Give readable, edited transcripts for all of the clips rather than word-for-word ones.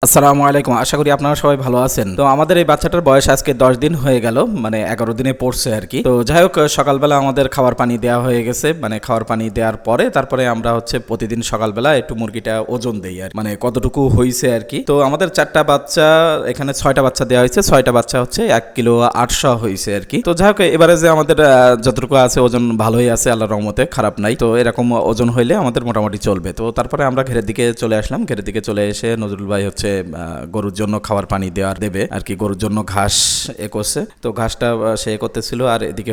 আসসালামু আলাইকুম। আশা করি আপনারা সবাই ভালো আছেন। তো আমাদের এই বাচ্চাটার বয়স আজকে 10 দিন হয়ে গেল, মানে 11 দিনে পড়ছে আর কি। তো যাই হোক, সকালবেলা আমাদের খাবার পানি দেওয়া হয়ে গেছে, মানে খাবার পানি দেওয়ার পরে তারপরে আমরা প্রতিদিন সকালবেলা একটু মুরগিটা ওজন দেই আর মানে কতটুকু হয়েছে আর কি। তো আমাদের 4টা বাচ্চা, এখানে 6টা বাচ্চা দেওয়া হয়েছে, 6টা বাচ্চা 1 কিলো 800 হয়েছে আর কি। তো যাই হোক, এবারে যে আমাদের যতটুকু আছে ওজন ভালোই আছে, আল্লাহর রহমতে খারাপ নাই। তো এরকম ওজন হইলে আমাদের মোটামুটি চলবে। তো তারপরে আমরা ঘেরের দিকে চলে আসলাম। ঘেরের দিকে চলে এসে নজরুল ভাই গরুর জন্য খাবার পানি দেবে আর কি, গরুর জন্য ঘাস করছে। তো ঘাসটা সে করতেছিল, আর এদিকে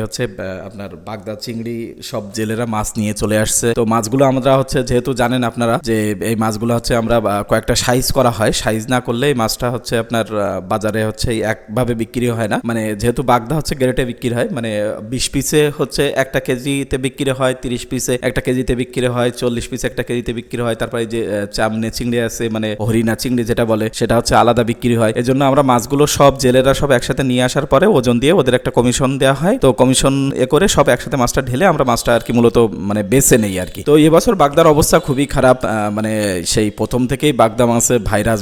আপনার বাগদা চিংড়ি সব জেলেরা মাছ নিয়ে চলে আসছে। তো মাছগুলো আমরা যেহেতু জানেন আপনারা যে এই মাছগুলো আমরা কয়েকটা সাইজ করা হয়, সাইজ না করলে এই মাছটা আপনার বাজারে একভাবে বিক্রি হয় না। মানে যেহেতু বাগদা গ্রেটে বিক্রি হয়, মানে 20 পিসে 1 কেজিতে বিক্রি হয়, 30 পিসে 1 কেজিতে বিক্রি হয়, 40 পিসে 1 কেজিতে বিক্রি হয়। তারপরে যে চামনে চিংড়ি আছে, মানে হরিণা চিংড়ি যেটা বলে, সেটা আলাদা বিক্রি হয়। এজন্য আমরা মাছগুলো সব জেলেরা সব একসাথে নিয়ে আসার পরে ওজন দিয়ে ওদের একটা কমিশন দেওয়া হয়। তো কমিশন করে সব একসাথে মাছটা ঢেলে আমরা মাছটা আর কি মূলত মানে বেছে নেই আর কি। তো এবছর বাগদার অবস্থা খুবই খারাপ, মানে সেই প্রথম থেকেই বাগদা মাছে ভাইরাস।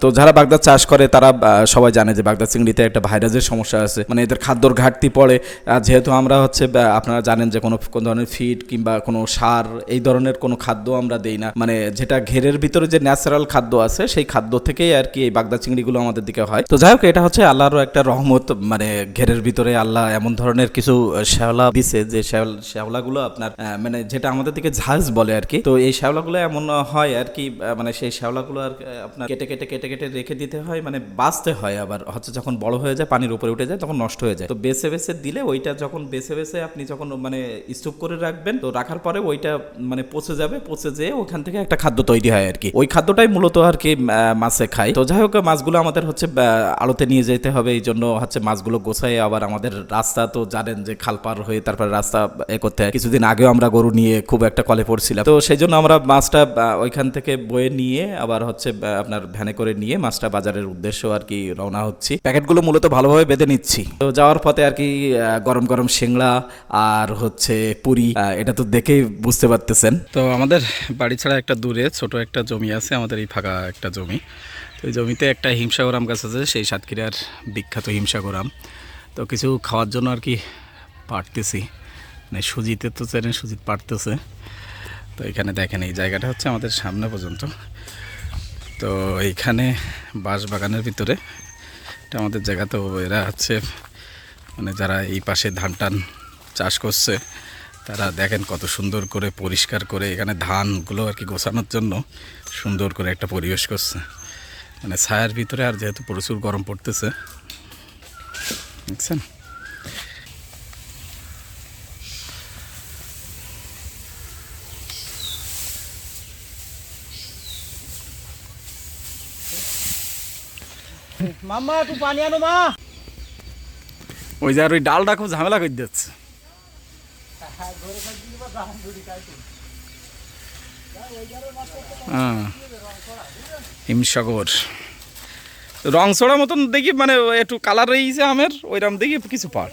তো যারা বাগদা চাষ করে তারা সবাই জানে যে বাগদা চিংড়িতে একটা ভাইরাসের সমস্যা আছে, মানে এদের খাদ্যর ঘাটতি পড়ে। যেহেতু আমরা আপনারা জানেন যে কোনো ধরনের ফিড কিংবা কোনো সার এই ধরনের কোনো খাদ্য আমরা দেই না, মানে যেটা ঘেরের ভিতরে যে ন্যাচারাল খাদ্য আছে সেই খাদ্য থেকেই আর কি এই বাগদা চিংড়িগুলো আমাদের দিকে হয়। তো যাই হোক, এটা আল্লাহরও একটা রহমত, মানে ঘেরের ভিতরে আল্লাহ এমন ধরনের কিছু শ্যাওলা দিছে যে শ্যাওলাগুলো আপনার মানে যেটা আমাদের দিকে ঝাঁজ বলে আর কি। তো এই শ্যাওলাগুলো এমন হয় আর কি, মানে সেই শ্যাওলাগুলো আর আপনার কেটে কেটে কেটে কেটে রেখে দিতে হয়, মানে বাঁচতে হয়। আবার যখন বড় হয়ে যায়, পানির উপরে উঠে যায়, তখন নষ্ট হয়ে যায়। তো বেছে বেছে দিলে ওইটা যখন বেছে বেছে আপনি যখন মানে স্তূপ করে রাখবেন, তো রাখার পরে ওইটা মানে পচে যাবে, পচে যেয়ে ওখান থেকে একটা খাদ্য তৈরি হয় আর কি। ওই খাদ্যটাই মূলত আর কি মাছে খায়। তো যাই হোক, মাছগুলো আমাদের আড়তে নিয়ে যেতে হবে, এই জন্য মাছগুলো গোছায়। আবার আমাদের রাস্তা তো জানেন যে খাল পার হয়ে তারপর রাস্তা করতে হয়। কিছুদিন আগেও আমরা গরু নিয়ে খুব একটা কলে পড়ছিলাম, তো সেই জন্য আমরা মাছটা ওইখান থেকে বয়ে নিয়ে আবার আপনার ভ্যানে করে নিয়ে মাছটা বাজারের উদ্দেশ্য আর কি রওনা হচ্ছি। প্যাকেটগুলো মূলত ভালোভাবে বেঁধে নিচ্ছি। তো যাওয়ার পথে আর কি গরম গরম সিংড়া আর পুরি, এটা তো দেখেই বুঝতে পারতেছেন। তো আমাদের বাড়ি ছাড়া একটা দূরে ছোট একটা জমি আছে, আমাদের এই ফাঁকা একটা জমি। তো এই জমিতে একটা হিমসাগর আম গাছ আছে, সেই সাতক্ষীরার বিখ্যাত হিমসাগর আম। তো কিছু খাওয়ার জন্য আর কি পাড়তেছি, মানে সুজিতে তো চেনেন, সুজিত পাড়তেছে। তো এখানে দেখেন এই জায়গাটা আমাদের সামনে পর্যন্ত। তো এইখানে বাঁশ বাগানের ভিতরে এটা আমাদের জায়গা। তো এরা মানে যারা এই পাশে ধান টান চাষ করছে, তারা দেখেন কত সুন্দর করে পরিষ্কার করে এখানে ধানগুলো আর কি গোছানোর জন্য সুন্দর করে একটা পরিবেশ করছে, মানে ছায়ার ভিতরে। আর যেহেতু প্রচুর গরম পড়তেছে, দেখছেন। মাম্মা একটু পানি আনো মা। ওই যে আর ওই ডালটা খুব ঝামেলা করে দিচ্ছে। হিমসাগর রং ছড়া মতন দেখি, মানে একটু কালার রয়েছে আমের, ওইরকম দেখি কিছু পার।